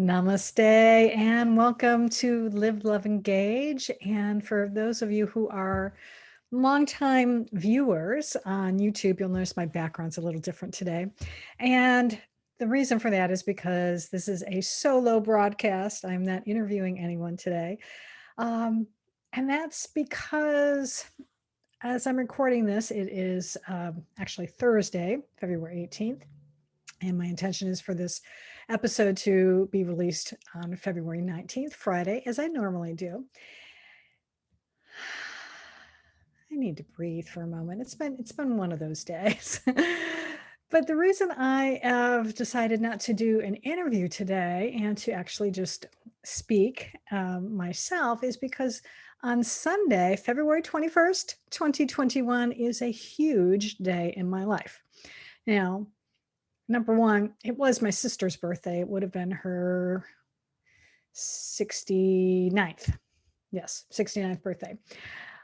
Namaste and welcome to Live, Love, Engage. And for those of you who are longtime viewers on YouTube, you'll notice my background's a little different today. And the reason for that is because this is a solo broadcast. I'm not interviewing anyone today. And that's because as I'm recording this, it is actually Thursday, February 18th. And my intention is for this episode to be released on February 19th, Friday, as I normally do. I need to breathe for a moment. It's been one of those days. But the reason I have decided not to do an interview today and to actually just speak myself is because on Sunday, February 21st, 2021 is a huge day in my life. Now, number one, it was my sister's birthday. It would have been her 69th. Yes, 69th birthday.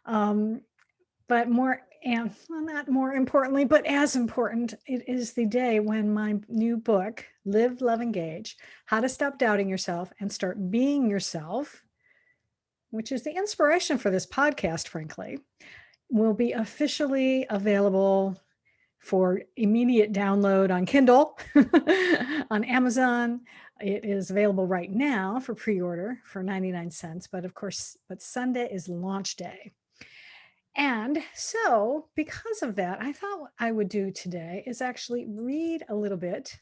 But not more importantly, but as important, it is the day when my new book, Live, Love, Engage, How to Stop Doubting Yourself and Start Being Yourself, which is the inspiration for this podcast, frankly, will be officially available for immediate download on Kindle, on Amazon. It is available right now for pre-order for 99 cents, but Sunday is launch day. And so because of that, I thought what I would do today is actually read a little bit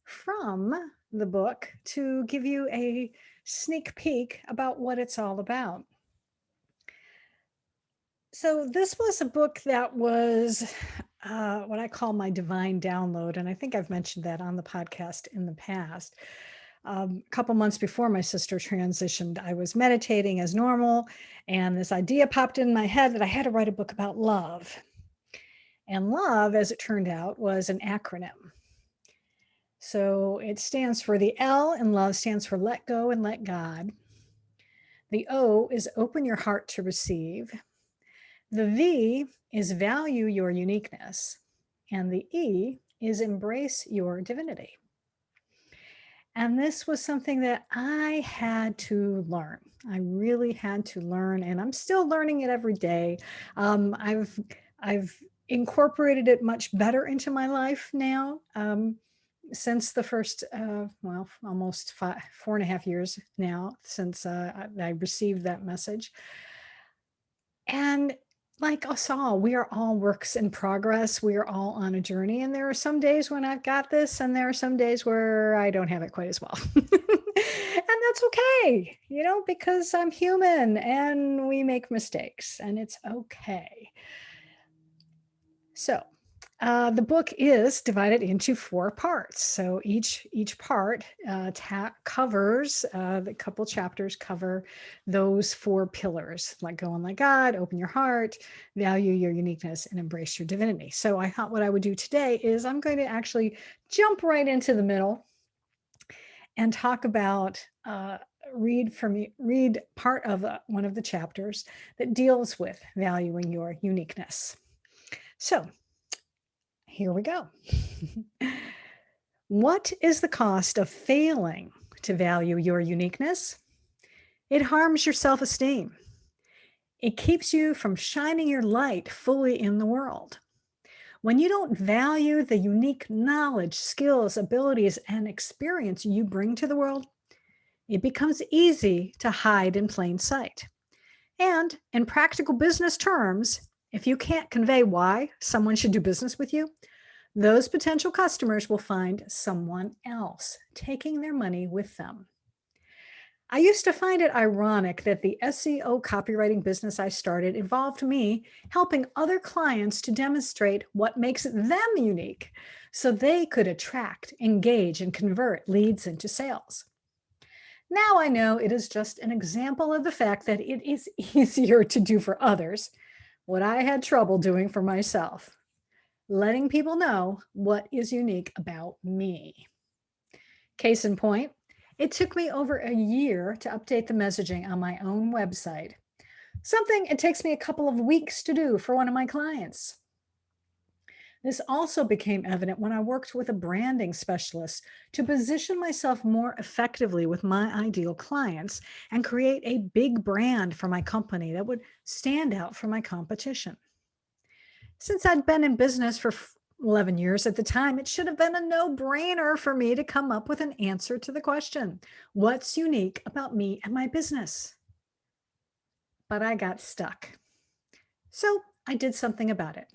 from the book to give you a sneak peek about what it's all about. So this was a book that was what I call my divine download. And I think I've mentioned that on the podcast in the past. A couple months before my sister transitioned, I was meditating as normal. And this idea popped in my head that I had to write a book about love. And love, as it turned out, was an acronym. So it stands for the L in love stands for let go and let God. The O is open your heart to receive. The V is value your uniqueness, and the E is embrace your divinity. And this was something that I had to learn. I really had to learn, and I'm still learning it every day. I've incorporated it much better into my life now since the first, almost 4.5 years now since I received that message. And like us all, we are all works in progress. We are all on a journey. And there are some days when I've got this, and there are some days where I don't have it quite as well. And that's okay, because I'm human and we make mistakes, and it's okay. So the book is divided into 4 parts. So each part covers, the couple chapters cover those 4 pillars: let go and let God, open your heart, value your uniqueness, and embrace your divinity. So I thought what I would do today is I'm going to actually jump right into the middle and talk about, read part of one of the chapters that deals with valuing your uniqueness. So here we go. What is the cost of failing to value your uniqueness? It harms your self-esteem. It keeps you from shining your light fully in the world. When you don't value the unique knowledge, skills, abilities, and experience you bring to the world, it becomes easy to hide in plain sight. And in practical business terms, if you can't convey why someone should do business with you, those potential customers will find someone else taking their money with them. I used to find it ironic that the SEO copywriting business I started involved me helping other clients to demonstrate what makes them unique so they could attract, engage, and convert leads into sales. Now I know it is just an example of the fact that it is easier to do for others what I had trouble doing for myself: letting people know what is unique about me. Case in point, it took me over a year to update the messaging on my own website, something it takes me a couple of weeks to do for one of my clients. This also became evident when I worked with a branding specialist to position myself more effectively with my ideal clients and create a big brand for my company that would stand out from my competition. Since I'd been in business for 11 years at the time, it should have been a no brainer for me to come up with an answer to the question, what's unique about me and my business? But I got stuck. So I did something about it.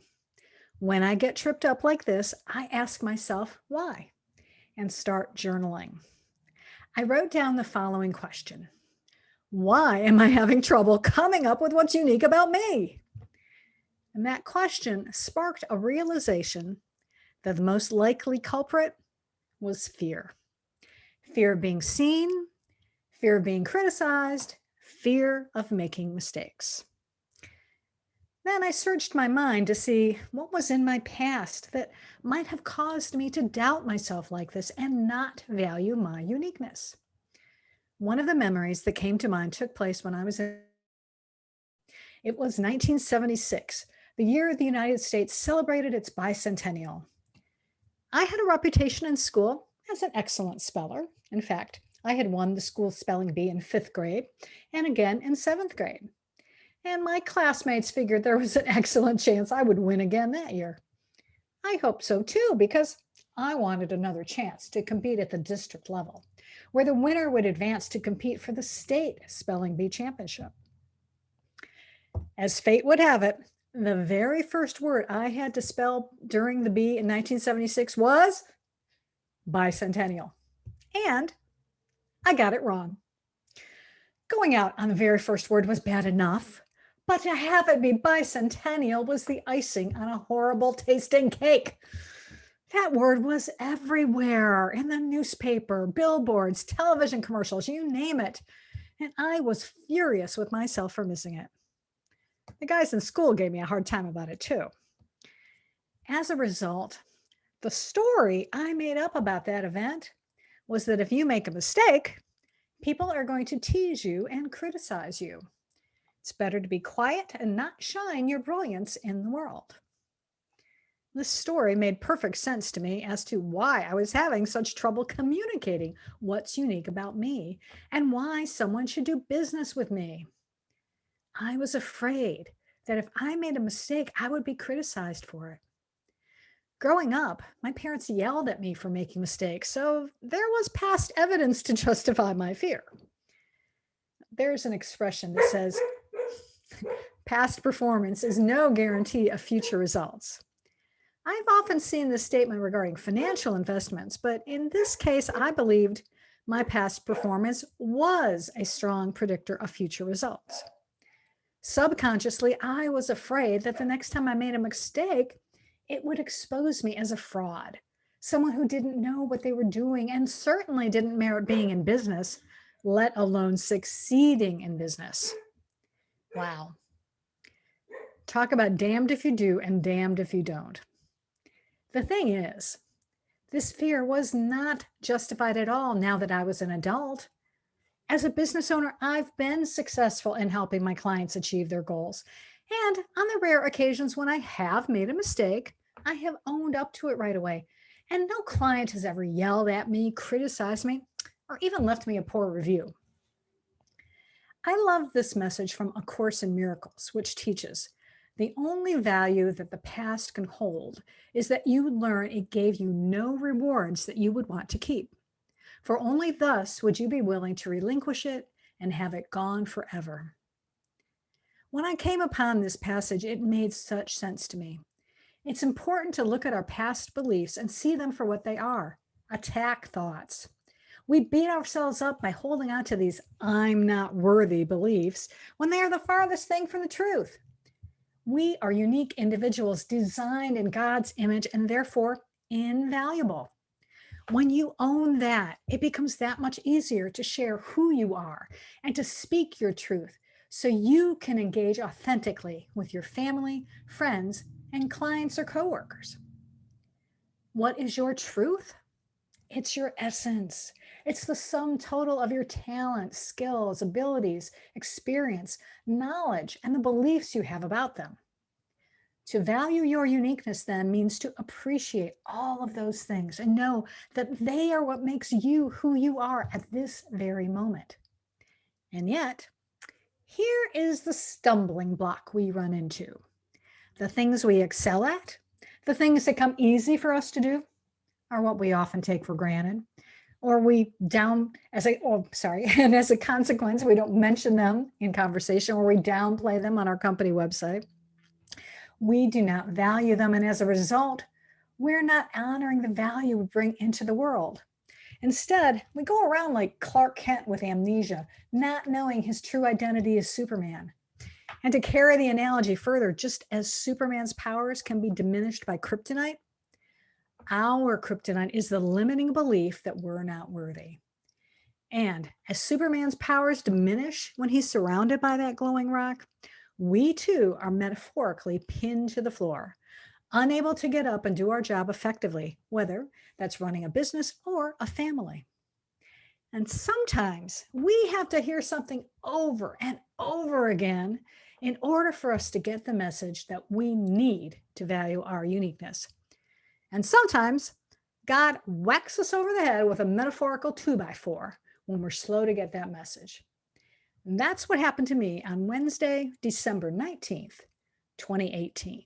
When I get tripped up like this, I ask myself why and start journaling. I wrote down the following question: why am I having trouble coming up with what's unique about me? And that question sparked a realization that the most likely culprit was fear. Fear of being seen, fear of being criticized, fear of making mistakes. Then I searched my mind to see what was in my past that might have caused me to doubt myself like this and not value my uniqueness. One of the memories that came to mind took place when I was in. It was 1976, the year the United States celebrated its bicentennial. I had a reputation in school as an excellent speller. In fact, I had won the school spelling bee in fifth grade and again in seventh grade. And my classmates figured there was an excellent chance I would win again that year. I hoped so too, because I wanted another chance to compete at the district level, where the winner would advance to compete for the state spelling bee championship. As fate would have it, the very first word I had to spell during the bee in 1976 was bicentennial. And I got it wrong. Going out on the very first word was bad enough, but to have it be bicentennial was the icing on a horrible tasting cake. That word was everywhere in the newspaper, billboards, television commercials, you name it. And I was furious with myself for missing it. The guys in school gave me a hard time about it too. As a result, the story I made up about that event was that if you make a mistake, people are going to tease you and criticize you. It's better to be quiet and not shine your brilliance in the world. This story made perfect sense to me as to why I was having such trouble communicating what's unique about me and why someone should do business with me. I was afraid that if I made a mistake, I would be criticized for it. Growing up, my parents yelled at me for making mistakes, so there was past evidence to justify my fear. There's an expression that says, past performance is no guarantee of future results. I've often seen this statement regarding financial investments, but in this case, I believed my past performance was a strong predictor of future results. Subconsciously, I was afraid that the next time I made a mistake, it would expose me as a fraud, someone who didn't know what they were doing and certainly didn't merit being in business, let alone succeeding in business. Wow. Talk about damned if you do and damned if you don't. The thing is, this fear was not justified at all now that I was an adult. As a business owner, I've been successful in helping my clients achieve their goals. And on the rare occasions when I have made a mistake, I have owned up to it right away. And no client has ever yelled at me, criticized me, or even left me a poor review. I love this message from A Course in Miracles, which teaches the only value that the past can hold is that you learn it gave you no rewards that you would want to keep. For only thus would you be willing to relinquish it and have it gone forever. When I came upon this passage, it made such sense to me. It's important to look at our past beliefs and see them for what they are: attack thoughts. We beat ourselves up by holding on to these "I'm not worthy" beliefs when they are the farthest thing from the truth. We are unique individuals designed in God's image and therefore invaluable. When you own that, it becomes that much easier to share who you are and to speak your truth so you can engage authentically with your family, friends, and clients or coworkers. What is your truth? It's your essence. It's the sum total of your talents, skills, abilities, experience, knowledge, and the beliefs you have about them. To value your uniqueness then means to appreciate all of those things and know that they are what makes you who you are at this very moment. And yet, here is the stumbling block we run into. The things we excel at, the things that come easy for us to do, are what we often take for granted. Or and as a consequence, we don't mention them in conversation, or we downplay them on our company website. We do not value them, and as a result, we're not honoring the value we bring into the world. Instead, we go around like Clark Kent with amnesia, not knowing his true identity is Superman. And to carry the analogy further, just as Superman's powers can be diminished by kryptonite, our kryptonite is the limiting belief that we're not worthy. And as Superman's powers diminish when he's surrounded by that glowing rock, we too are metaphorically pinned to the floor, unable to get up and do our job effectively, whether that's running a business or a family. And sometimes we have to hear something over and over again in order for us to get the message that we need to value our uniqueness. And sometimes God whacks us over the head with a metaphorical 2x4 when we're slow to get that message. And that's what happened to me on Wednesday, December 19th, 2018.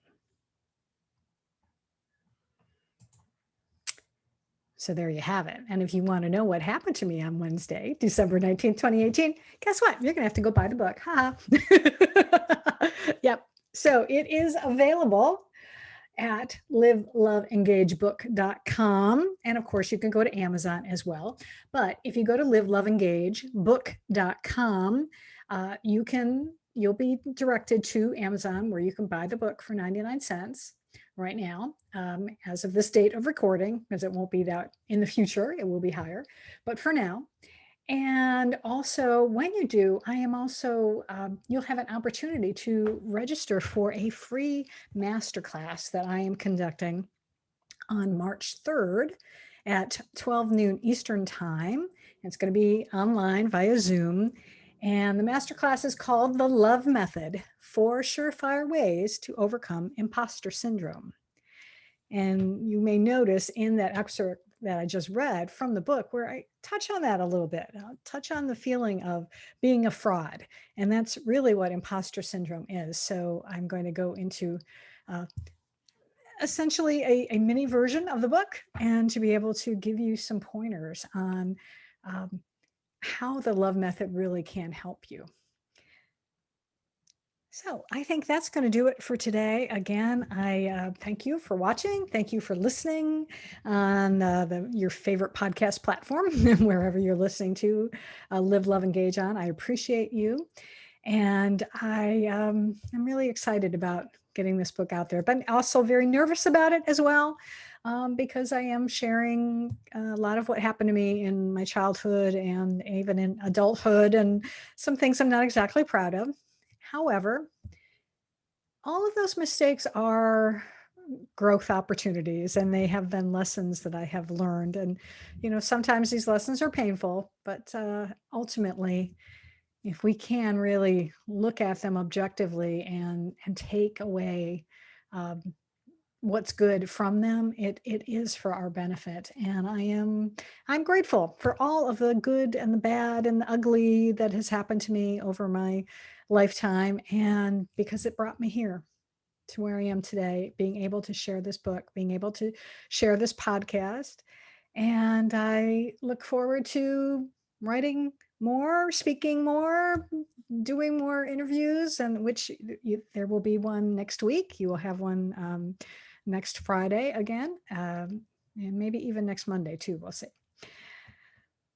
So there you have it. And if you want to know what happened to me on Wednesday, December 19th, 2018, guess what? You're going to have to go buy the book. Yep. So it is available at liveloveengagebook.com. And of course, you can go to Amazon as well. But if you go to liveloveengagebook.com, you'll be directed to Amazon, where you can buy the book for 99 cents right now, as of this date of recording, because it won't be that in the future, it will be higher. But for now, and also when you do, you'll have an opportunity to register for a free masterclass that I am conducting on March 3rd at 12 noon Eastern time. It's going to be online via Zoom. And the masterclass is called The Love Method: 4 Surefire Ways to Overcome Imposter Syndrome. And you may notice in that excerpt that I just read from the book where I touch on that a little bit. I'll touch on the feeling of being a fraud. And that's really what imposter syndrome is. So I'm going to go into essentially a mini version of the book, and to be able to give you some pointers on how the love method really can help you. So I think that's going to do it for today. Again, I thank you for watching. Thank you for listening on your favorite podcast platform, wherever you're listening to Live, Love, Engage on. I appreciate you. And I'm really excited about getting this book out there, but also very nervous about it as well, because I am sharing a lot of what happened to me in my childhood and even in adulthood, and some things I'm not exactly proud of. However, all of those mistakes are growth opportunities, and they have been lessons that I have learned. And, sometimes these lessons are painful, but ultimately, if we can really look at them objectively and take away what's good from them, it is for our benefit. And I'm grateful for all of the good and the bad and the ugly that has happened to me over my lifetime, and because it brought me here to where I am today, being able to share this book, being able to share this podcast. And I look forward to writing more, speaking more, doing more interviews, and there will be one next week. You will have one next Friday again, and maybe even next Monday too. We'll see.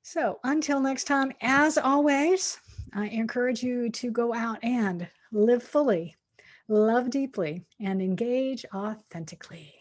So until next time, as always, I encourage you to go out and live fully, love deeply, and engage authentically.